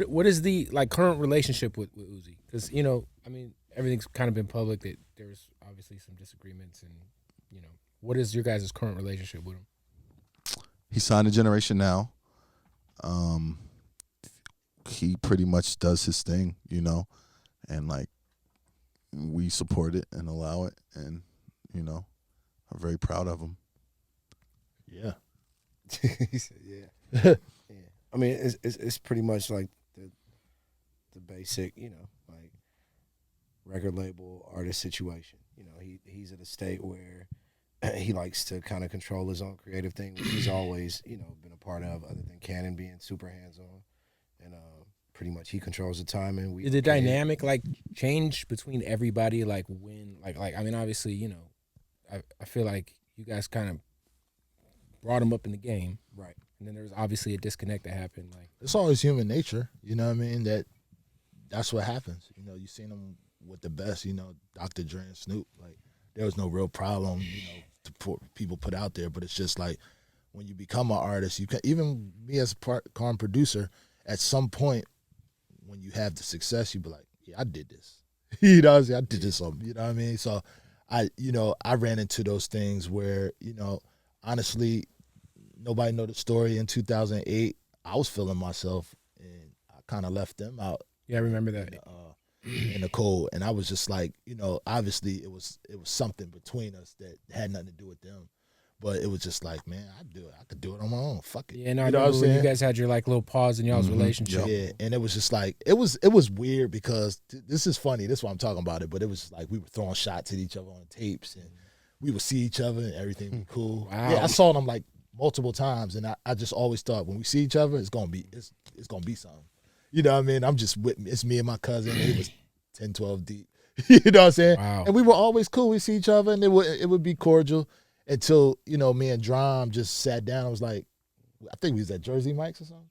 What is the like current relationship with Uzi? Because I mean, everything's kind of been public that there's obviously some disagreements, and what is your guys' current relationship with him? He signed a Generation Now. He pretty much does his thing, and like we support it and allow it, and I'm very proud of him. Yeah. He said, yeah. Yeah. I mean, it's pretty much like the basic, like record label artist situation. He's at a state where he likes to kind of control his own creative thing, which he's always, been a part of, other than Cannon being super hands-on. And pretty much he controls the timing. Did the dynamic like change between everybody? Like when, like I mean, obviously, I feel like you guys kind of brought him up in the game, right? And then there was obviously a disconnect that happened. Like it's always human nature, you know what I mean? That's what happens. You seen him with the best, Dr. Dre and Snoop. Like there was no real problem, people put out there, but it's just like when you become an artist, you can, even me as a current producer, at some point when you have the success, you be like, yeah, I did this. I did this something, you know what I mean? So I ran into those things where, honestly, nobody know the story. In 2008, I was feeling myself, and I kind of left them out. Yeah, I remember that. In the cold, and I was just like, obviously it was something between us that had nothing to do with them, but it was just like, man, I could do it on my own. Fuck it. Yeah, no, I remember when you guys had your like little pause in y'all's relationship. Yeah, and it was just like it was weird because this is funny. This is why I'm talking about it, but it was like we were throwing shots at each other on the tapes, and we would see each other and everything would be cool. Wow. Yeah, I saw them like multiple times, and I just always thought when we see each other, it's gonna be something. You know what I mean? I'm just it's me and my cousin, and it was 10, 12 deep. You know what I'm saying? Wow. And we were always cool. We see each other, and it would be cordial until, me and Drum just sat down. I was like, I think we was at Jersey Mike's or something.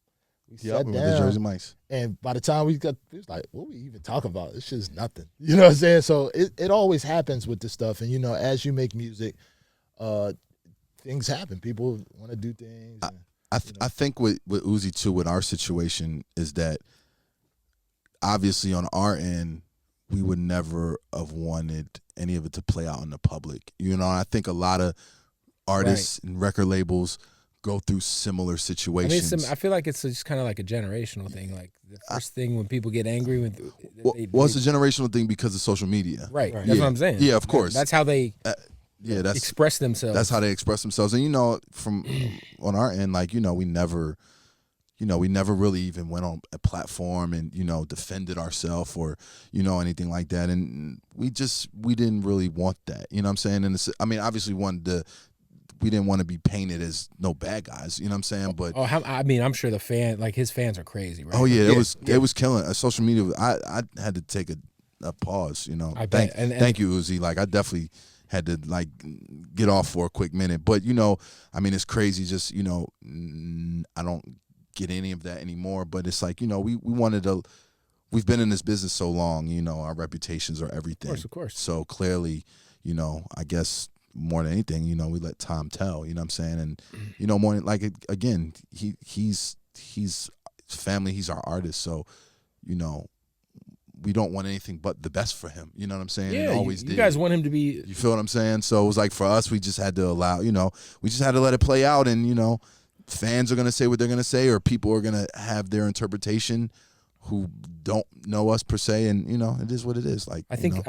We sat we down. went to Jersey Mike's. And by the time we was like, what we even talk about? This shit's nothing. You know what I'm saying? So it always happens with this stuff. And, as you make music, things happen. People want to do things. I think with Uzi too, with our situation, is that obviously on our end, we would never have wanted any of it to play out in the public. I think a lot of artists and record labels go through similar situations. I feel like it's just kind of like a generational thing. Like the first thing when people get angry when it's a generational thing because of social media. Right. That's what I'm saying. Yeah, of course. That's how they that's express themselves. That's how they express themselves. And from on our end, like, we never really even went on a platform and, defended ourselves or, anything like that. And we didn't really want that. You know what I'm saying? And obviously we didn't want to be painted as no bad guys. You know what I'm saying? But I'm sure his fans are crazy, right? Oh yeah, it was killing. Social media. I had to take a pause. Thank you, Uzi. Like I definitely had to like get off for a quick minute. But it's crazy. Just I don't get any of that anymore. But it's like we wanted to. We've been in this business so long. Our reputations are everything. Of course. So clearly, I guess more than anything, we let time tell. You know what I'm saying? And more like again, he's family. He's our artist. So we don't want anything but the best for him. You know what I'm saying? Yeah, and always you guys want him to be. You feel what I'm saying? So it was like for us, we just had to allow. We just had to let it play out, and fans are gonna say what they're gonna say, or people are gonna have their interpretation who don't know us per se, and it is what it is. Like I think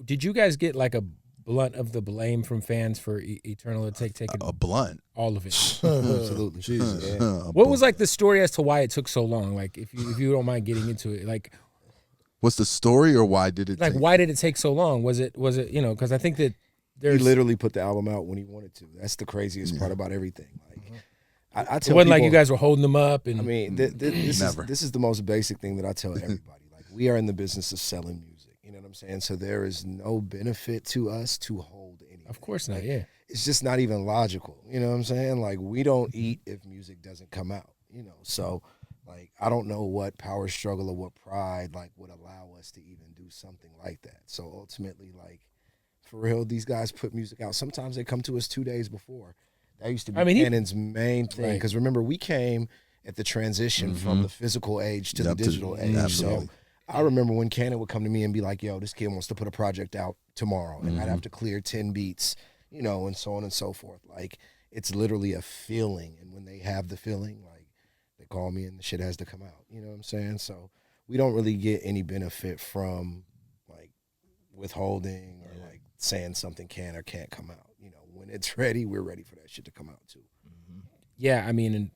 did you guys get like a blunt of the blame from fans for Eternal taking a blunt, all of it? Absolutely. Jesus. Yeah. What was like the story as to why it took so long? Like if you don't mind getting into it, like what's the story or why did it? Why did it take so long? Was it because I think that he literally put the album out when he wanted to. That's the craziest part about everything. Like I tell it wasn't people, like you guys were holding them up. And this is the most basic thing that I tell everybody. Like we are in the business of selling music. You know what I'm saying? So there is no benefit to us to hold anything. Of course not. Yeah, it's just not even logical. You know what I'm saying? Like we don't eat if music doesn't come out. So like I don't know what power struggle or what pride like would allow us to even do something like that. So ultimately, like for real, these guys put music out. Sometimes they come to us 2 days before. That used to be Cannon's main thing. Because remember, we came at the transition from the physical age to the digital age. Absolutely. So I remember when Cannon would come to me and be like, yo, this kid wants to put a project out tomorrow, and I'd have to clear 10 beats, you know, and so on and so forth. Like, it's literally a feeling, and when they have the feeling, like, they call me and the shit has to come out. You know what I'm saying? So we don't really get any benefit from, like, withholding or, like, saying something can or can't come out. You know, when it's ready, we're ready for that shit to come out, too. Yeah, I mean, and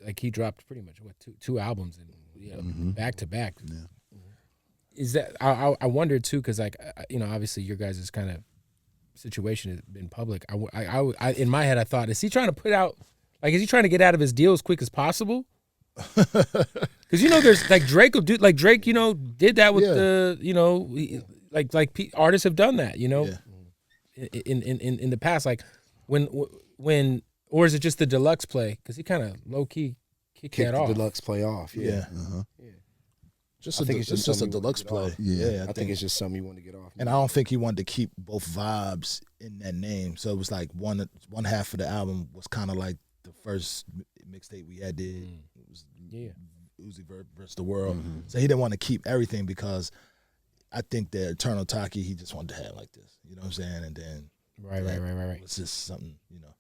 like he dropped pretty much two albums and back to back. Yeah. Is that I wonder too, because like you know, obviously your guys' kind of situation has been public. I in my head I thought, is he trying to put out, like, is he trying to get out of his deal as quick as possible? Because you know, there's like Drake will do, like Drake, you know, did that with the, you know, artists have done that, you know, in the past, like when. Or is it just the deluxe play? Because he kind of low key kicked that off. The deluxe play off. Yeah. Just a deluxe play. Yeah, I think it's just something you want to get off. And I don't think he wanted to keep both vibes in that name. So it was like one half of the album was kind of like the first mixtape we had did. It was Uzi Vert versus the world. So he didn't want to keep everything, because I think the Eternal Taki he just wanted to have like this. You know what I'm saying? And then right. It was just something, you know.